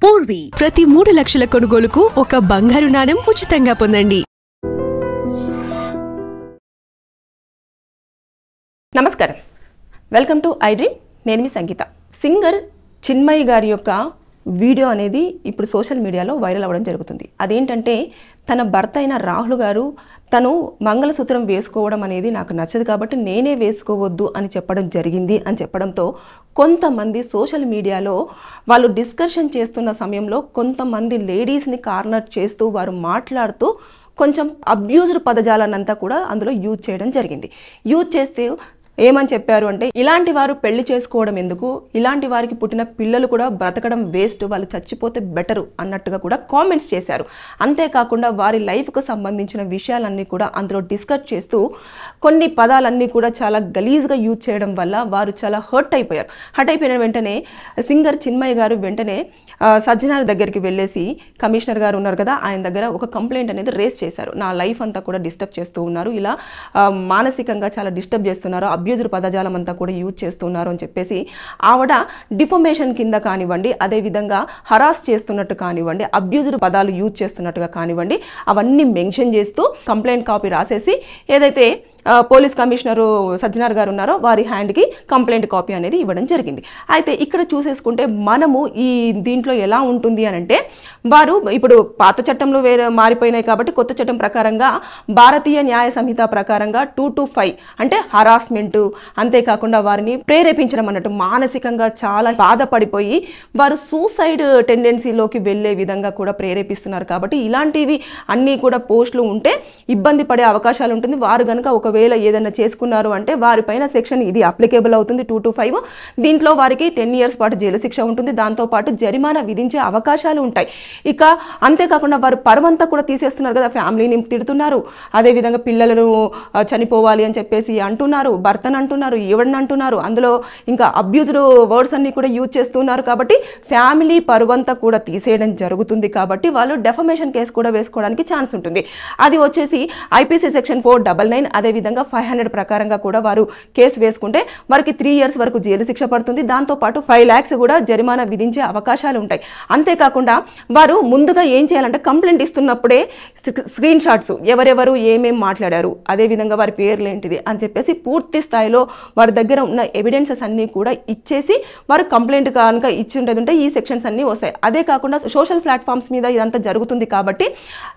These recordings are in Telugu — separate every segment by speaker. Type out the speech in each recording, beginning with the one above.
Speaker 1: పూర్వీ ప్రతి 3 లక్షల కొనుగోలుకు ఒక బంగారు నాణెం ఉచితంగా పొందండి.
Speaker 2: నమస్కారం, వెల్కమ్ టు ఐ డ్రీమ్. నేను మీ సంగీత. సింగర్ చిన్మయి గారి యొక్క వీడియో అనేది ఇప్పుడు సోషల్ మీడియాలో వైరల్ అవ్వడం జరుగుతుంది. అదేంటంటే తన భర్త అయిన రాహుల్ గారు తను మంగళసూత్రం వేసుకోవడం అనేది నాకు నచ్చదు కాబట్టి నేనే వేసుకోవద్దు అని చెప్పడం జరిగింది అని చెప్పడంతో కొంతమంది సోషల్ మీడియాలో వాళ్ళు డిస్కషన్ చేస్తున్న సమయంలో కొంతమంది లేడీస్ని కార్నర్ చేస్తూ వారు మాట్లాడుతూ కొంచెం అబ్యూజ్డ్ పదజాలనంతా కూడా అందులో యూజ్ చేయడం జరిగింది. యూజ్ చేస్తే ఏమని చెప్పారు అంటే, ఇలాంటి వారు పెళ్లి చేసుకోవడం ఎందుకు, ఇలాంటి వారికి పుట్టిన పిల్లలు కూడా బ్రతకడం వేస్ట్, వాళ్ళు చచ్చిపోతే బెటరు అన్నట్టుగా కూడా కామెంట్స్ చేశారు. అంతేకాకుండా వారి లైఫ్కు సంబంధించిన విషయాలన్నీ కూడా అందులో డిస్కస్ చేస్తూ కొన్ని పదాలన్నీ కూడా చాలా గలీజ్గా యూజ్ చేయడం వల్ల వారు చాలా హర్ట్ అయిపోయారు. హర్ట్ అయిపోయిన వెంటనే సింగర్ చిన్మయి గారు వెంటనే సజ్జనార్ దగ్గరికి వెళ్ళేసి, కమిషనర్ గారు ఉన్నారు కదా, ఆయన దగ్గర ఒక కంప్లైంట్ అనేది రేస్ చేశారు. నా లైఫ్ అంతా కూడా డిస్టర్బ్ చేస్తూ ఉన్నారు, ఇలా మానసికంగా చాలా డిస్టర్బ్ చేస్తున్నారు, అబ్యూజ్డ్ పదజాలం అంతా కూడా యూజ్ చేస్తున్నారు అని చెప్పేసి ఆవిడ డిఫమేషన్ కింద కానివ్వండి, అదేవిధంగా హరాస్ చేస్తున్నట్టు కానివ్వండి, అబ్యూజ్డ్ పదాలు యూజ్ చేస్తున్నట్టుగా కానివ్వండి, అవన్నీ మెన్షన్ చేస్తూ కంప్లైంట్ కాపీ రాసేసి ఏదైతే పోలీస్ కమిషనరు సజ్జనార్ గారు ఉన్నారో వారి హ్యాండ్కి కంప్లైంట్ కాపీ అనేది ఇవ్వడం జరిగింది. అయితే ఇక్కడ చూసేసుకుంటే మనము ఈ దీంట్లో ఎలా ఉంటుంది అని అంటే, వారు ఇప్పుడు పాత చట్టంలో వేరే మారిపోయినాయి కాబట్టి కొత్త చట్టం ప్రకారంగా భారతీయ న్యాయ సంహిత ప్రకారంగా 2 to 5 అంటే హరాస్మెంటు, అంతేకాకుండా వారిని ప్రేరేపించడం అన్నట్టు మానసికంగా చాలా బాధపడిపోయి వారు సూసైడ్ టెండెన్సీలోకి వెళ్ళే విధంగా కూడా ప్రేరేపిస్తున్నారు. కాబట్టి ఇలాంటివి అన్నీ కూడా పోస్టులు ఉంటే ఇబ్బంది పడే అవకాశాలు ఉంటుంది. వారు కనుక ఒకవేళ ఏదైనా చేసుకున్నారు అంటే వారిపైన సెక్షన్ ఇది అప్లికేబుల్ అవుతుంది 2 to 5. దీంట్లో వారికి 10 years పాటు జైలు శిక్ష ఉంటుంది, దాంతోపాటు జరిమానా విధించే అవకాశాలు ఉంటాయి. ఇక అంతేకాకుండా వారు పరువంతా కూడా తీసేస్తున్నారు కదా, ఫ్యామిలీని తిడుతున్నారు, అదేవిధంగా పిల్లలను చనిపోవాలి అని చెప్పేసి అంటున్నారు, భర్తను అంటున్నారు, ఈవిడని అంటున్నారు, అందులో ఇంకా అబ్యూజ్డ్ వర్డ్స్ అన్ని కూడా యూజ్ చేస్తున్నారు. కాబట్టి ఫ్యామిలీ పరువంతా కూడా తీసేయడం జరుగుతుంది. కాబట్టి వాళ్ళు డెఫమేషన్ కేసు కూడా వేసుకోవడానికి ఛాన్స్ ఉంటుంది. అది వచ్చేసి ఐపీసీ సెక్షన్ 499 అదేవిధంగా 500 ప్రకారంగా కూడా వారు కేసు వేసుకుంటే వారికి 3 years వరకు జైలు శిక్ష పడుతుంది, దాంతోపాటు 5 lakhs కూడా జరిమానా విధించే అవకాశాలు ఉంటాయి. అంతేకాకుండా వారు ముందుగా ఏం చేయాలంటే కంప్లైంట్ ఇస్తున్నప్పుడే స్క్రీన్ షాట్స్ ఎవరెవరు ఏమేం మాట్లాడారు, అదేవిధంగా వారి పేర్లు ఏంటిది అని చెప్పేసి పూర్తి స్థాయిలో వారి దగ్గర ఉన్న ఎవిడెన్సెస్ అన్నీ కూడా ఇచ్చేసి వారు కంప్లైంట్ కనుక ఇచ్చి ఉండేది ఈ సెక్షన్స్ అన్నీ వస్తాయి. అదే కాకుండా సోషల్ ప్లాట్ఫామ్స్ మీద ఇదంతా జరుగుతుంది కాబట్టి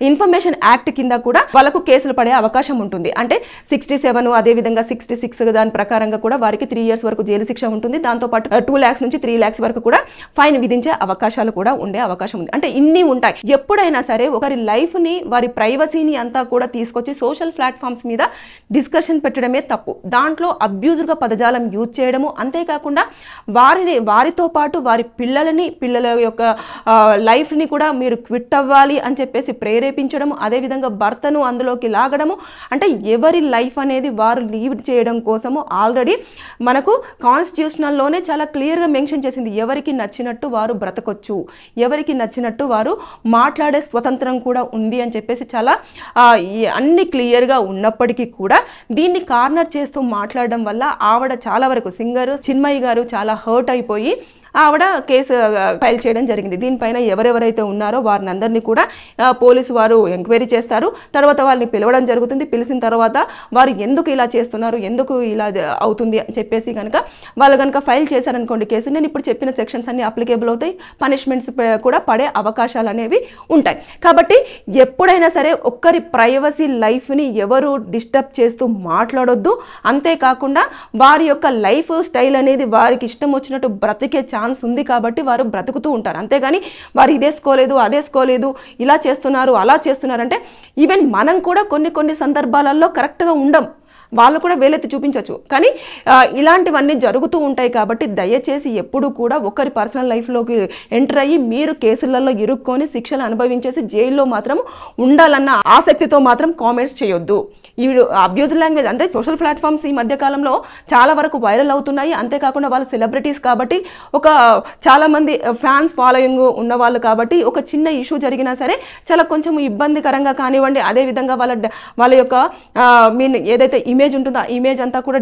Speaker 2: ఇన్ఫర్మేషన్ యాక్ట్ కింద కూడా వాళ్ళకు కేసులు పడే అవకాశం ఉంటుంది. అంటే 67 అదేవిధంగా 66 దాని ప్రకారంగా కూడా వారికి 3 years వరకు జైలు శిక్ష ఉంటుంది, దాంతోపాటు 2 lakhs నుంచి 3 lakhs వరకు కూడా ఫైన్ విధించే అవకాశాలు కూడా ఉండే అవకాశం ఉంది. అంటే ఇన్ని ఉంటాయి. ఎప్పుడైనా సరే ఒకరి లైఫ్ని వారి ప్రైవసీని అంతా కూడా తీసుకొచ్చి సోషల్ ప్లాట్ఫామ్స్ మీద డిస్కషన్ పెట్టడమే తప్పు. దాంట్లో అబ్యూజ్డ్గా పదజాలం యూజ్ చేయడము, అంతేకాకుండా వారితో పాటు వారి పిల్లల యొక్క లైఫ్ని కూడా మీరు క్విట్ అవ్వాలి అని చెప్పేసి ప్రేరేపించడము, అదేవిధంగా భర్తను అందులోకి లాగడము, అంటే ఎవరి లైఫ్ అనేది వారు లీవ్ చేయడం కోసము ఆల్రెడీ మనకు కాన్స్టిట్యూషనల్లోనే చాలా క్లియర్గా మెన్షన్ చేసింది, ఎవరికి నచ్చినట్టు వారు బ్రతకొచ్చు, ఎవరికి నచ్చినట్టు వారు మాట్లాడే స్వతంత్రం కూడా ఉంది అని చెప్పేసి చాలా అన్ని క్లియర్గా ఉన్నప్పటికీ కూడా దీన్ని కార్నర్ చేస్తూ మాట్లాడడం వల్ల ఆవిడ చాలా వరకు సింగర్ చిన్మయి గారు చాలా హర్ట్ అయిపోయి ఆవిడ కేసు ఫైల్ చేయడం జరిగింది. దీనిపైన ఎవరెవరైతే ఉన్నారో వారిని అందరినీ కూడా పోలీసు వారు ఎంక్వైరీ చేస్తారు. తర్వాత వాళ్ళని పిలవడం జరుగుతుంది. పిలిచిన తర్వాత వారు ఎందుకు ఇలా చేస్తున్నారు, ఎందుకు ఇలా అవుతుంది అని చెప్పేసి కనుక వాళ్ళు కనుక ఫైల్ చేశారనుకోండి కేసు, నేను ఇప్పుడు చెప్పిన సెక్షన్స్ అన్ని అప్లికేబుల్ అవుతాయి, పనిష్మెంట్స్ కూడా పడే అవకాశాలు అనేవి ఉంటాయి. కాబట్టి ఎప్పుడైనా సరే ఒక్కరి ప్రైవసీ లైఫ్ని ఎవరు డిస్టర్బ్ చేస్తూ మాట్లాడొద్దు. అంతేకాకుండా వారి యొక్క లైఫ్ స్టైల్ అనేది వారికి ఇష్టం వచ్చినట్టు బ్రతికే ఛాన్స్ ఉంది కాబట్టి వారు బ్రతుకుతూ ఉంటారు. అంతేగాని వారు ఇదేసుకోలేదు అదేసుకోలేదు ఇలా చేస్తున్నారు అలా చేస్తున్నారంటే, ఈవెన్ మనం కూడా కొన్ని సందర్భాలలో కరెక్ట్గా ఉండం, వాళ్ళు కూడా వేలెత్తి చూపించవచ్చు. కానీ ఇలాంటివన్నీ జరుగుతూ ఉంటాయి కాబట్టి దయచేసి ఎప్పుడు కూడా ఒకరి పర్సనల్ లైఫ్లోకి ఎంటర్ అయ్యి మీరు కేసులలో ఇరుక్కొని శిక్షలు అనుభవించేసి జైల్లో మాత్రం ఉండాలన్న ఆసక్తితో మాత్రం కామెంట్స్ చేయొద్దు. ఈ అబ్యూజ్ లాంగ్వేజ్ అంటే సోషల్ ప్లాట్ఫామ్స్ ఈ మధ్య కాలంలో చాలా వరకు వైరల్ అవుతున్నాయి. అంతేకాకుండా వాళ్ళు సెలబ్రిటీస్ కాబట్టి ఒక చాలామంది ఫ్యాన్స్ ఫాలోయింగ్ ఉన్న వాళ్ళు కాబట్టి ఒక చిన్న ఇష్యూ జరిగినా సరే చాలా కొంచెం ఇబ్బందికరంగా కానివ్వండి, అదేవిధంగా వాళ్ళ యొక్క ఏదైతే ఇమేజ్ ఉంటుందో ఆ ఇమేజ్ అంతా కూడా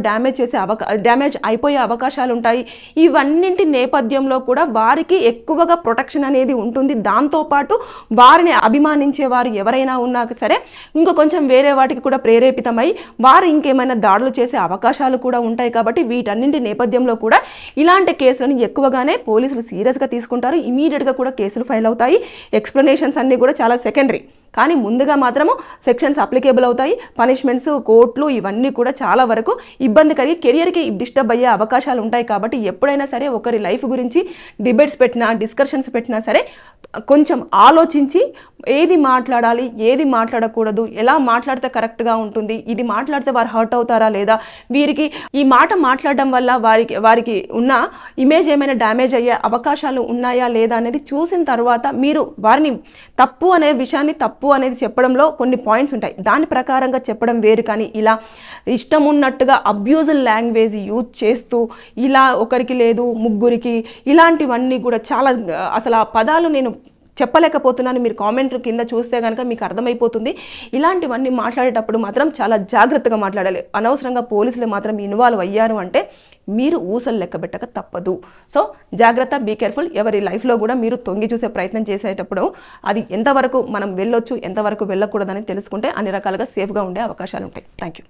Speaker 2: డ్యామేజ్ అయిపోయే అవకాశాలు ఉంటాయి. ఇవన్నింటి నేపథ్యంలో కూడా వారికి ఎక్కువగా ప్రొటెక్షన్ అనేది ఉంటుంది. దాంతోపాటు వారిని అభిమానించే వారు ఎవరైనా ఉన్నా సరే ఇంకో కొంచెం వేరే వాటికి కూడా ప్రేరేపితమై వారు ఇంకేమైనా దాడులు చేసే అవకాశాలు కూడా ఉంటాయి. కాబట్టి వీటన్నింటి నేపథ్యంలో కూడా ఇలాంటి కేసులను ఎక్కువగానే పోలీసులు సీరియస్గా తీసుకుంటారు. ఇమీడియట్గా కూడా కేసులు ఫైల్ అవుతాయి. ఎక్స్ప్లెనేషన్స్ అన్నీ కూడా చాలా సెకండరీ, కానీ ముందుగా మాత్రము సెక్షన్స్ అప్లికేబుల్ అవుతాయి. పనిష్మెంట్స్, కోర్టులు ఇవన్నీ కూడా చాలా వరకు ఇబ్బంది కలిగి కెరియర్కి డిస్టర్బ్ అయ్యే అవకాశాలు ఉంటాయి. కాబట్టి ఎప్పుడైనా సరే ఒకరి లైఫ్ గురించి డిబేట్స్ పెట్టినా, డిస్కషన్స్ పెట్టినా సరే కొంచెం ఆలోచించి ఏది మాట్లాడాలి, ఏది మాట్లాడకూడదు, ఎలా మాట్లాడితే కరెక్ట్గా ఉంటుంది, ఇది మాట్లాడితే వారు హర్ట్ అవుతారా లేదా, వీరికి ఈ మాట మాట్లాడడం వల్ల వారికి ఉన్న ఇమేజ్ ఏమైనా డ్యామేజ్ అయ్యే అవకాశాలు ఉన్నాయా లేదా అనేది చూసిన తర్వాత మీరు వారిని తప్పు అనే విషయాన్ని తప్పు అనేది చెప్పడంలో కొన్ని పాయింట్స్ ఉంటాయి. దాని ప్రకారంగా చెప్పడం వేరు. కానీ ఇలా ఇష్టం ఉన్నట్టుగా అబ్యూజ్ లాంగ్వేజ్ యూజ్ చేస్తూ ఇలా ఒకరికి లేదు ముగ్గురికి ఇలాంటివన్నీ కూడా చాలా అసలు ఆ పదాలు నేను చెప్పలేకపోతున్నాను. మీరు కామెంట్ కింద చూస్తే కనుక మీకు అర్థమైపోతుంది. ఇలాంటివన్నీ మాట్లాడేటప్పుడు మాత్రం చాలా జాగ్రత్తగా మాట్లాడాలి. అనవసరంగా పోలీసులు మాత్రం ఇన్వాల్వ్ అయ్యారు అంటే మీరు ఊసలు లెక్కబెట్టక తప్పదు. సో జాగ్రత్త, బీ కేర్ఫుల్. ఎవరి లైఫ్లో కూడా మీరు తొంగి చూసే ప్రయత్నం చేసేటప్పుడు అది ఎంతవరకు మనం వెళ్ళొచ్చు, ఎంతవరకు వెళ్ళకూడదని తెలుసుకుంటే అన్ని రకాలుగా సేఫ్గా ఉండే అవకాశాలు ఉంటాయి. Thank you.